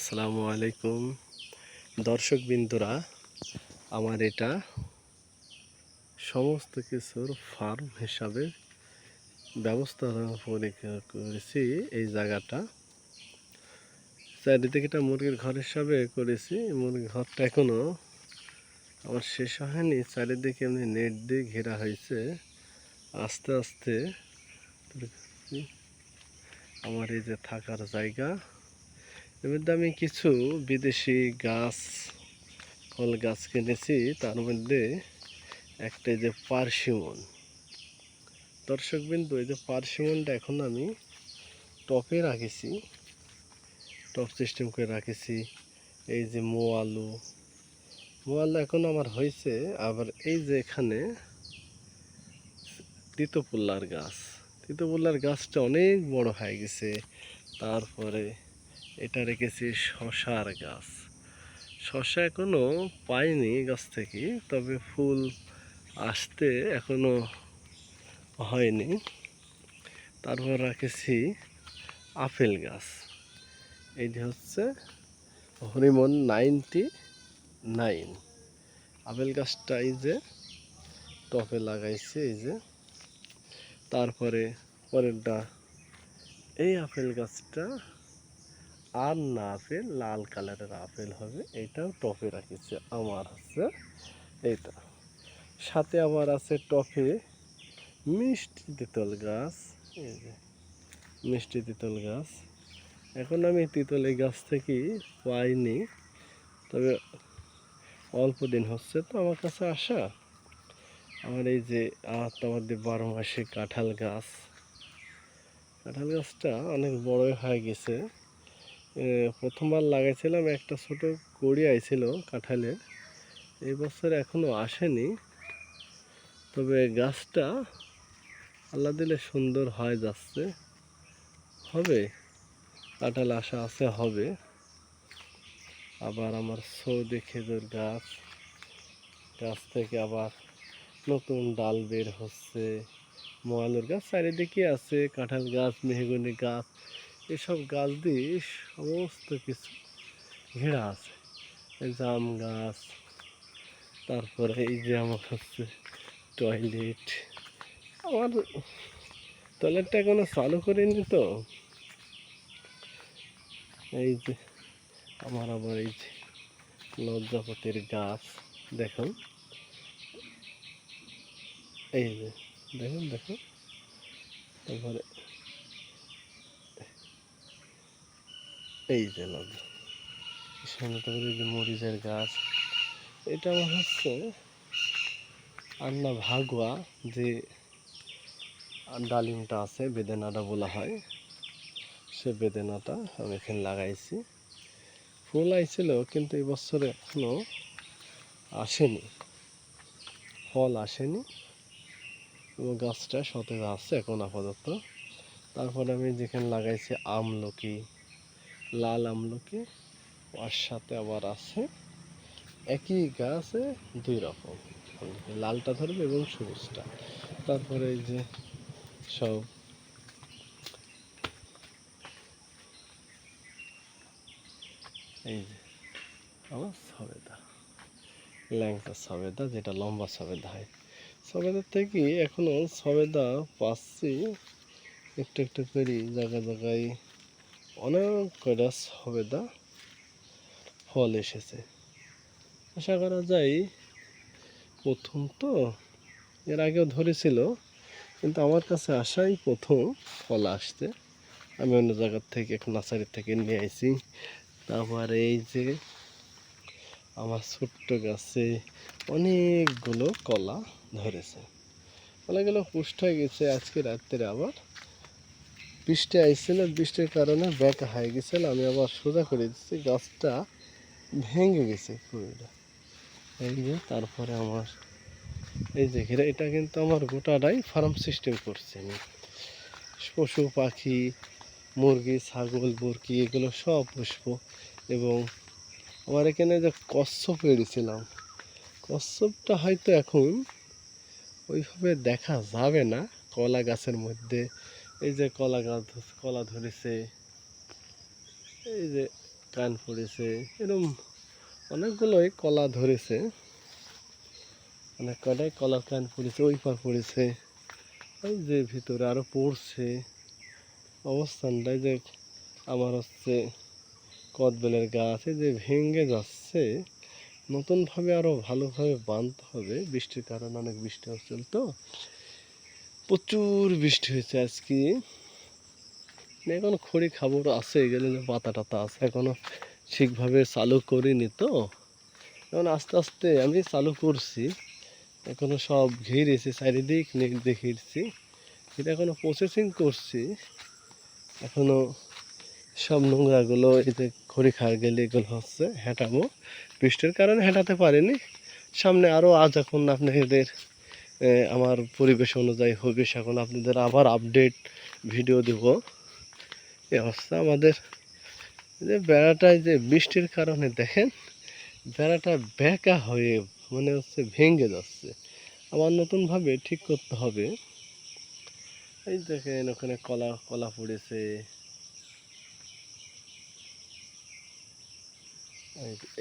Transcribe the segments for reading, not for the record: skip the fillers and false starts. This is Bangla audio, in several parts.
আসসালামু আলাইকুম দর্শক বিন্দুরা, আমার এটা সমস্ত কিছুর ফার্ম হিসাবে ব্যবস্থা করেছি। এই জায়গাটা চারিদিকে একটা মুরগির ঘর হিসাবে করেছি। মুরগির ঘরটা এখনো আমার শেষ হয়নি। চারিদিকে এমনি নেট দিয়ে ঘেরা হয়েছে। আস্তে আস্তে আমার এই যে থাকার জায়গা, এর মধ্যে আমি কিছু বিদেশি গাছ, ফল গাছ কিনেছি। তার মধ্যে একটা যে পার্সিমন, দর্শকবিন্দু, এই যে পার্সিমনটা এখন আমি টপে রাখেছি, টপ সিস্টেম করে রাখেছি। এই যে মোয়ালু এখন আমার হয়েছে। আবার এই যে এখানে তিতপুল্লার গাছটা অনেক বড় হয়ে গেছে। তারপরে এটা রেখেছি শশার গাছ। শশা এখনো পাইনি গাছ থেকে, তবে ফুল আসতে এখনো হয়নি। তারপর রাখেছি আপেল গাছ। এইটি হচ্ছে হরিমন 99 আপেল গাছটা এই যে টপে লাগাইছে। এই যে তারপরে পরেরটা, এই আপেল গাছটা আর না আপেল, লাল কালারের আপেল হবে, এইটাও টপে রাখেছে আমার হচ্ছে এইটা। সাথে আবার আছে টপে মিষ্টি তেঁতুল গাছ। এই যে মিষ্টি তেঁতুল গাছ এখন আমি তেঁতুল এই গাছ থেকে পাইনি, তবে অল্প দিন হচ্ছে তো আমার কাছে আসা। আমার এই যে আমাদের 12 মাসে কাঁঠাল গাছটা অনেক বড় হয়ে গেছে। প্রথমবার লাগাইছিলাম, একটা ছোট কড়ি আইছিল কাঁঠালের। এই বছর এখনো আসেনি, তবে গাছটা আল্লাহ দিলে সুন্দর হয়ে যাচ্ছে। হবে, কাঁঠাল আশা আছে হবে। আবার আমার সৌদি খেজুর গাছ থেকে আবার নতুন ডাল বের হচ্ছে। মোয়ালুর গাছ চারিদিকে আছে, কাঁঠাল গাছ, মেহগনি গাছ, এসব গাছ দিয়ে সমস্ত কিছু ঘেরা আছে। জাম গাছ, তারপরে এই যে আমার হচ্ছে টয়লেট। আমার টয়লেটটা এখনো চালু করিনি তো। এই যে আমার আবার এই যে লজ্জাপতির গাছ দেখুন, এই যে দেখুন। তারপরে এই যে সামনে, তারপরে এই যে মরিচের গাছ। এটা আমার হচ্ছে আন্না ভাগুয়া, যে ডালিমটা আছে, বেদেনাটা বলা হয়, সে বেদেনাটা আমি এখানে লাগাইছি। ফুল আইছিল, কিন্তু এই বছরে এখনো আসেনি, ফল আসেনি, এবং গাছটা সতেজ আছে এখন আপাতত। তারপরে আমি যেখানে লাগাইছি আমলকি, লাল আমলকি, ওর সাথে আবার আছে একই গাছে 2 রকম, লালটা ধরবে এবং সবুজটা। তারপরে এই যে সব এই যে আমার সবেদা, ল্যাংচা সবেদা, যেটা লম্বা সবেদা হয়। সবেদার থেকে এখনো সবেদা পাচ্ছি একটু একটু করে, জায়গায় অনেক কয়টা সবেদা ফল এসেছে। আশা করা যায় প্রথম তো, এর আগেও ধরেছিল, কিন্তু আমার কাছে আসাই প্রথম ফল আসছে। আমি অন্য জায়গার থেকে, এক নার্সারির থেকে নিয়ে আইছি। তারপর এই যে আমার ছোট্ট গাছে অনেকগুলো কলা ধরেছে। কলাগুলো পুষ্ট হয়ে গেছে। আজকে রাত্রে আবার বৃষ্টি আইছিল, বৃষ্টির কারণে ব্যাকা হয়ে গেছিল। আমি আবার সোজা করে দিচ্ছি, গাছটা ভেঙে গেছে পুরোটা। এই যে তারপরে আমার এই যে ঘিরে, এটা কিন্তু আমার গোটাটাই ফার্ম সিস্টেম করছে আমি। পশু পাখি, মুরগি, ছাগল, মুরগি, এগুলো সব পুষবো। এবং আমার এখানে যে কচ্ছপ পেড়েছিলাম, কচ্ছপটা হয়তো এখন ওইভাবে দেখা যাবে না কলা গাছের মধ্যে। এই যে কলা গাছ, কলা ধরেছে, এই যে কান পড়েছে, এরকম অনেকগুলোই কলা ধরেছে, অনেক কটাই কলার কান পড়েছে, ওই পার পড়েছে, ওই যে ভিতরে আরও পড়ছে। অবস্থানটাই যে আমার হচ্ছে কদবেলের গাছ এই যে ভেঙে যাচ্ছে, নতুনভাবে আরও ভালোভাবে বাঁধতে হবে। বৃষ্টির কারণে অনেক বৃষ্টি হচ্ছিল, তো প্রচুর বৃষ্টি হয়েছে আজকে। এখনো খড়ি খাবার আছে, গেলে পাতা টাতা আছে, এখনো ঠিকভাবে চালু করিনি, তো এখন আস্তে আস্তে আমি চালু করছি। এখনো সব ঘিরেছি, চারিদিক নেট দিয়ে ঘিরছি, এটা এখনো প্রসেসিং করছি। এখনো সব নোংরাগুলো এই যে খড়ি খাওয়া গেলে এগুলো হচ্ছে হেঁটাবো, বৃষ্টির কারণে হেঁটাতে পারিনি। সামনে আরও আজ এখন আপনাদের আমার পরিবেশ অনুযায়ী হবে, এখন আপনাদের আবার আপডেট ভিডিও দেব। এই অবস্থা আমাদের যে বেড়াটায় যে বৃষ্টির কারণে দেখেন বেড়াটা বেঁকা হয়ে মনে হচ্ছে ভেঙে যাচ্ছে, আবার নতুনভাবে ঠিক করতে হবে। এই দেখেন ওখানে কলা কলা পড়েছে,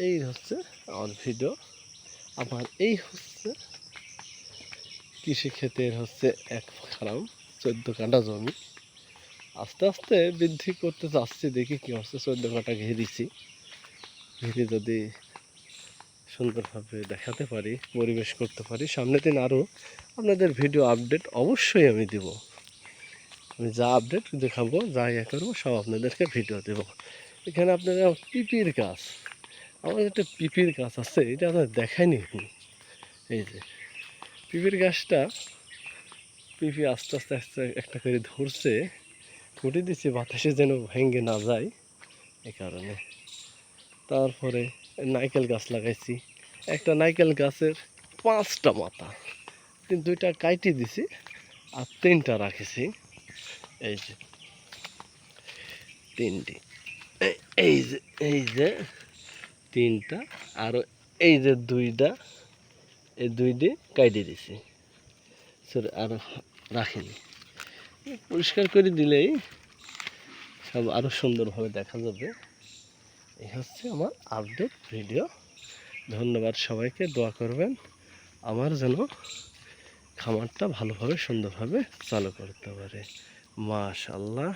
এই হচ্ছে আমার ভিডিও। আমার এই হচ্ছে কৃষি ক্ষেতের হচ্ছে এক খারাম 14 কাঠা জমি, আস্তে আস্তে বৃদ্ধি করতে চাচ্ছি, দেখি কি হচ্ছে। 14 কাঠা ঘিরেছি, ঘিরে যদি সুন্দরভাবে দেখাতে পারি, পরিবেশ করতে পারি, সামনের দিন আরও আপনাদের ভিডিও আপডেট অবশ্যই আমি দেব। আমি যা আপডেট দেখাবো, যা ইয়ে করবো, সব আপনাদেরকে ভিডিও দেব। এখানে আপনারা পিপির গাছ, আমার একটা পিপির গাছ আছে, এটা আপনার দেখায়নি। এই যে পিপির গাছটা, পিপি আস্তে আস্তে আস্তে একটা করে ধরছে, ফুটে দিচ্ছে বাতাসে যেন ভেঙে না যায় এই কারণে। তারপরে নারকেল গাছ লাগাইছি, একটা নারকেল গাছের 5টা মাথা, কিন্তু 2টা কাইটে দিছি আর 3টা রাখেছি। এই যে 3টি, এই যে এই যে 3টা, আর এই যে 2টা, এই 2টি কাইটে দিছি, আর রাখিনি। পরিষ্কার করে দিলেই সব আরও সুন্দরভাবে দেখা যাবে। এই হচ্ছে আমার আপডেট ভিডিও। ধন্যবাদ সবাইকে, দোয়া করবেন আমার যেন খামারটা ভালোভাবে সুন্দরভাবে চালু করতে পারে। মাশাআল্লাহ,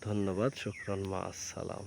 ধন্যবাদ, শুকরান, মা আসসালাম।